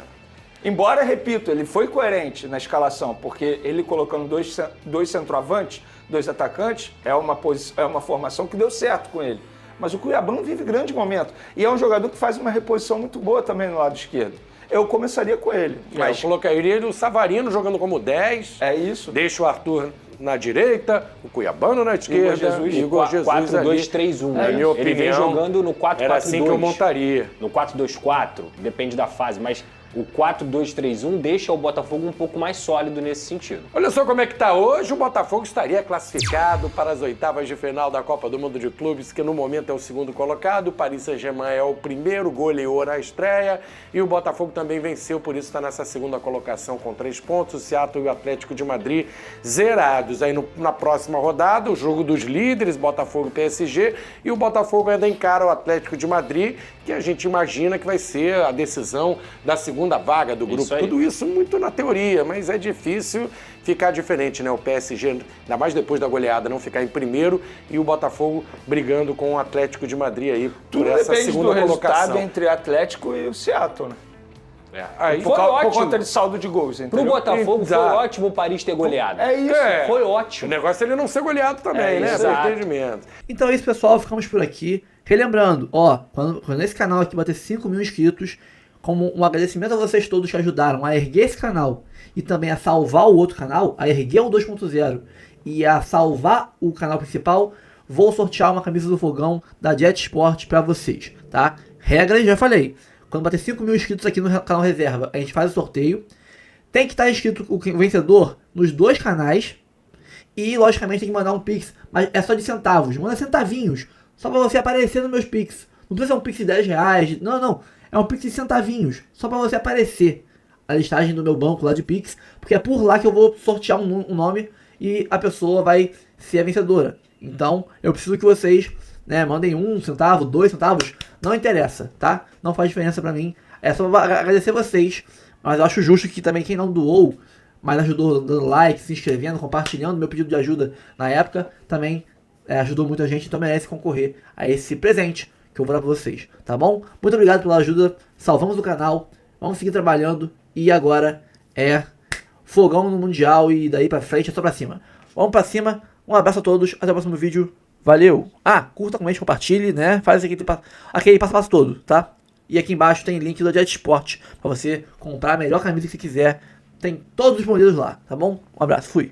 Embora, repito, ele foi coerente na escalação, porque ele colocando dois centroavantes, 2 atacantes, é uma formação que deu certo com ele. Mas o Cuiabano vive grande momento. E é um jogador que faz uma reposição muito boa também no lado esquerdo. Eu começaria com ele. Mas eu colocaria o Savarino jogando como 10. É isso. Deixa o Arthur na direita, o Cuiabano na esquerda, Igor Jesus 4-2-3-1. Na minha opinião, ele vem jogando no 4-4-2. Era assim que eu montaria. No 4-2-4, depende da fase, mas o 4-2-3-1 deixa o Botafogo um pouco mais sólido nesse sentido. Olha só como é que tá hoje, o Botafogo estaria classificado para as oitavas de final da Copa do Mundo de Clubes, que no momento é o segundo colocado, o Paris Saint-Germain é o primeiro, goleou na estreia, e o Botafogo também venceu, por isso está nessa segunda colocação com 3 pontos, o Seattle e o Atlético de Madrid zerados. Aí na próxima rodada, o jogo dos líderes, Botafogo e PSG, e o Botafogo ainda encara o Atlético de Madrid, que a gente imagina que vai ser a decisão da segunda vaga do grupo. Tudo isso muito na teoria, mas é difícil ficar diferente, né? O PSG, ainda mais depois da goleada, não ficar em primeiro e o Botafogo brigando com o Atlético de Madrid aí por essa segunda colocação. Tudo depende do resultado entre Atlético e o Seattle, né? Aí por conta de saldo de gols, entendeu? Pro Botafogo foi ótimo o Paris ter goleado. É isso. Foi ótimo. O negócio é ele não ser goleado também, né? Entendimento. Então é isso, pessoal. Ficamos por aqui. Relembrando, quando esse canal aqui bater 5 mil inscritos, como um agradecimento a vocês todos que ajudaram a erguer esse canal e também a salvar o outro canal, a erguer o 2.0 e a salvar o canal principal, vou sortear uma camisa do Fogão da Jet Sport para vocês, tá? Regras, já falei. Quando bater 5 mil inscritos aqui no canal Reserva, a gente faz o sorteio. Tem que estar inscrito o vencedor nos 2 canais. E, logicamente, tem que mandar um Pix. Mas é só de centavos. Manda centavinhos. Só pra você aparecer nos meus Pix. Não precisa ser um Pix de 10 reais. Não. É um Pix de centavinhos. Só pra você aparecer a listagem do meu banco lá de Pix. Porque é por lá que eu vou sortear um nome e a pessoa vai ser a vencedora. Então, eu preciso que vocês, né, mandem 1 centavo, 2 centavos. Não interessa, tá? Não faz diferença pra mim. É só agradecer vocês. Mas eu acho justo que também quem não doou, mas ajudou dando like, se inscrevendo, compartilhando meu pedido de ajuda na época, também ajudou muita gente, então merece concorrer a esse presente que eu vou dar pra vocês, tá bom? Muito obrigado pela ajuda, salvamos o canal, vamos seguir trabalhando e agora é fogão no Mundial e daí pra frente é só pra cima. Vamos pra cima, um abraço a todos, até o próximo vídeo, valeu! Curta, comente, compartilhe, né? Faz aquele passo a passo todo, tá? E aqui embaixo tem link do Jet Sport pra você comprar a melhor camisa que você quiser. Tem todos os modelos lá, tá bom? Um abraço, fui!